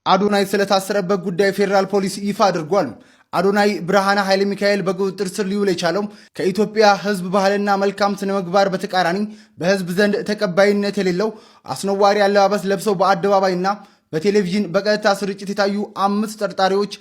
አዶናይ ስለታሰረበት ጉዳይ ፌደራል ፖሊስ ይፋ አድርጓል። አዶናይ ብርሃነ ኃይለ ሚካኤል በቁጥጥር ስር ሊውል የቻለው ከኢትዮጵያ ሕዝብ ባህልና መልካም ስነ ምግባር በተቃራኒ በሕዝብ ዘንድ ተቀባይነት የሌለው አስነዋሪ አለባበስ ለብሰው በአደባባይና በቴሌቪዥን በቀጥታ ስርጭት የታዩ 5 ተጠርጣሪዎች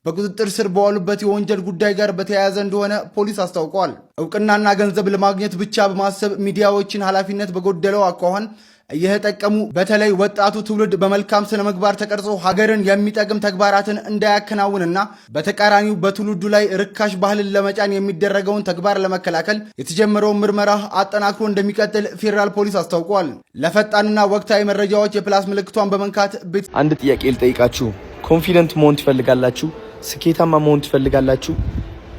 በቁጥጥር ስር በዋሉበት የወንጀል ጉዳይ ጋር በተያያዘ እንደሆነ ፖሊስ አስታውቋል። እውቅናና ገንዘብ ለማግኘት ብቻ በማሰብ ሚዲያዎችን ኃላፊነት በጎደለው አኳኋን እየተጠቀሙ በተለይ ወጣቱ ትውልድ በመልካም ስነ ምግባር ተቀርጾ ሀገርን የሚጠቅም ተግባራትን እንዳያከናውንና በተቃራኒው በትውልዱ ላይ ርካሽ ባህልን ለመጫን የሚደረገውን ተግባር ለመከላከል የተጀመረውን ምርመራ አጠናክሮ እንደሚቀጥል ፌዴራል ፖሊስ አስታውቋል። ለፈጣንና ወቅታዊ መረጃዎች የፕላስ ምልክቷን በመንካት አንድ ጥያቄ ልጠይቃችሁ። ኮንፊደንት መሆን ትፈልጋላችሁ? ስኬታማ መሆን ትፈልጋላችሁ?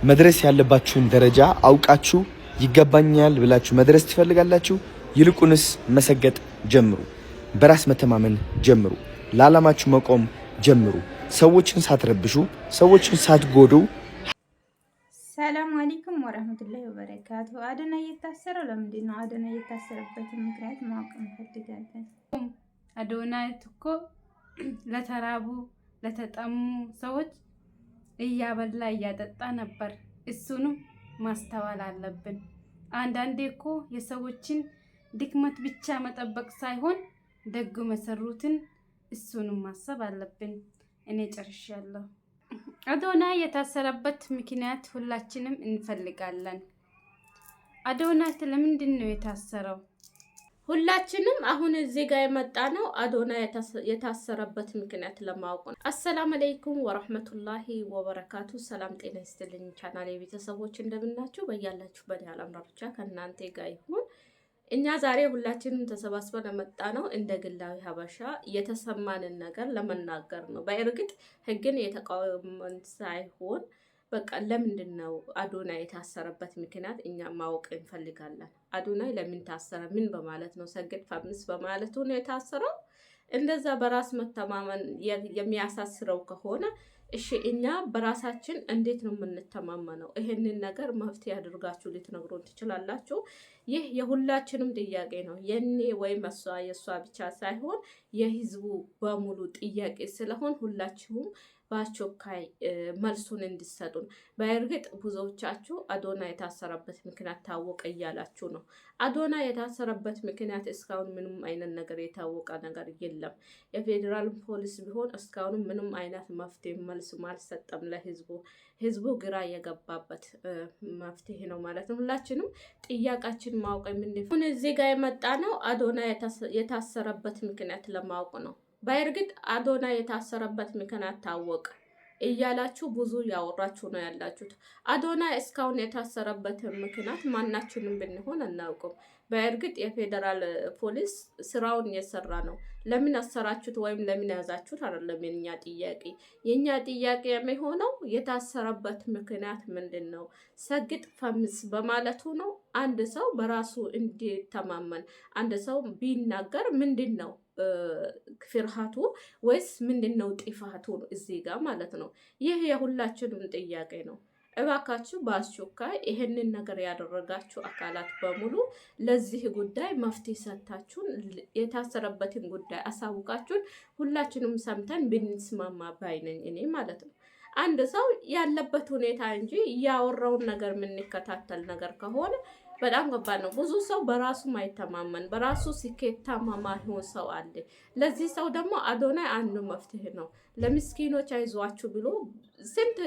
መድረስ ያለባችሁን ደረጃ አውቃችሁ ይገባኛል ብላችሁ መድረስ ትፈልጋላችሁ? ይልቁንስ መሰገጥ ጀምሩ። በራስ መተማመን ጀምሩ። ለዓላማችሁ መቆም ጀምሩ። ሰዎችን ሳትረብሹ፣ ሰዎችን ሳትጎዱ። ሰላም አለይኩም ወራህመቱላሂ ወበረካቱ። አዶናይ የታሰረው ለምንድን ነው? አዶናይ የታሰረበትን ምክንያት ማወቅ እንፈልጋለን። አዶናይ እኮ ለተራቡ ለተጠሙ ሰዎች እያበላ እያጠጣ ነበር። እሱንም ማስተዋል አለብን። አንዳንዴ እኮ የሰዎችን ድክመት ብቻ መጠበቅ ሳይሆን ደግ መሰሩትን እሱንም ማሰብ አለብን። እኔ ጨርሻለሁ። አዶናይ የታሰረበት ምክንያት ሁላችንም እንፈልጋለን። አዶናይ ለምንድን ነው የታሰረው? ሁላችንም አሁን እዚህ ጋር የመጣ ነው አዶናይ የታሰረበት ምክንያት ለማወቅ ነው። አሰላሙ አለይኩም ወራህመቱላሂ ወበረካቱ። ሰላም ጤና ይስጥልኝ ቻናሌ ቤተሰቦች እንደምናችሁ፣ በያላችሁበት የዓለም ዳርቻ ከእናንተ ጋር ይሁን። እኛ ዛሬ ሁላችንም ተሰባስበን የመጣ ነው እንደ ግላዊ ሀበሻ የተሰማንን ነገር ለመናገር ነው። በእርግጥ ህግን የተቃወመን ሳይሆን በቃ ለምንድን ነው አዶናይ የታሰረበት ምክንያት እኛ ማወቅ እንፈልጋለን። አዶናይ ለምን ታሰረ? ምን በማለት ነው? ሰግድ ፈምስ በማለቱ ነው የታሰረው? እንደዛ በራስ መተማመን የሚያሳስረው ከሆነ እሺ፣ እኛ በራሳችን እንዴት ነው የምንተማመነው? ይሄንን ነገር መፍትሄ አድርጋችሁ ልትነግሩን ትችላላችሁ? ይህ የሁላችንም ጥያቄ ነው። የኔ ወይም የሷ ብቻ ሳይሆን የህዝቡ በሙሉ ጥያቄ ስለሆን ሁላችሁም በአስቸኳይ መልሱን እንዲሰጡን። በእርግጥ ብዙዎቻችሁ አዶናይ የታሰረበት ምክንያት ታወቀ እያላችሁ ነው። አዶናይ የታሰረበት ምክንያት እስካሁን ምንም አይነት ነገር የታወቀ ነገር የለም። የፌዴራል ፖሊስ ቢሆን እስካሁን ምንም አይነት መፍትሄ መልስ አልሰጠም ለህዝቡ። ህዝቡ ግራ የገባበት መፍትሄ ነው ማለት ነው። ሁላችንም ጥያቄያችን ማወቅ የምንፈልገው እዚህ ጋር የመጣ ነው አዶናይ የታሰረበት ምክንያት ለማወቅ ነው። በእርግጥ አዶናይ የታሰረበት ምክንያት ታወቀ እያላችሁ ብዙ ያወራችሁ ነው ያላችሁት። አዶናይ እስካሁን የታሰረበት ምክንያት ማናችንም ብንሆን አናውቅም። በእርግጥ የፌዴራል ፖሊስ ስራውን እየሰራ ነው። ለምን አሰራችሁት ወይም ለምን ያዛችሁት አይደለም የኛ ጥያቄ። የኛ ጥያቄ የሚሆነው የታሰረበት ምክንያት ምንድን ነው? ሰግጥ ፈምስ በማለቱ ነው? አንድ ሰው በራሱ እንዲተማመን አንድ ሰው ቢናገር ምንድን ነው ፍርሃቱ ወይስ ምንድነው ጥፋቱ? እዚህ ጋር ማለት ነው። ይህ የሁላችንም ጥያቄ ነው። እባካችሁ በአስቸኳይ ይሄንን ነገር ያደረጋችሁ አካላት በሙሉ ለዚህ ጉዳይ መፍትሄ ሰጥታችሁን የታሰረበትን ጉዳይ አሳውቃችሁን ሁላችንም ሰምተን ብንስማማ ባይነኝ እኔ ማለት ነው። አንድ ሰው ያለበት ሁኔታ እንጂ ያወራውን ነገር የምንከታተል ነገር ከሆነ በጣም ከባድ ነው። ብዙ ሰው በራሱ ማይተማመን በራሱ ስኬታማ ማይሆን ሰው አለ። ለዚህ ሰው ደግሞ አዶናይ አንዱ መፍትሄ ነው። ለምስኪኖች አይዟችሁ ብሎ ስንት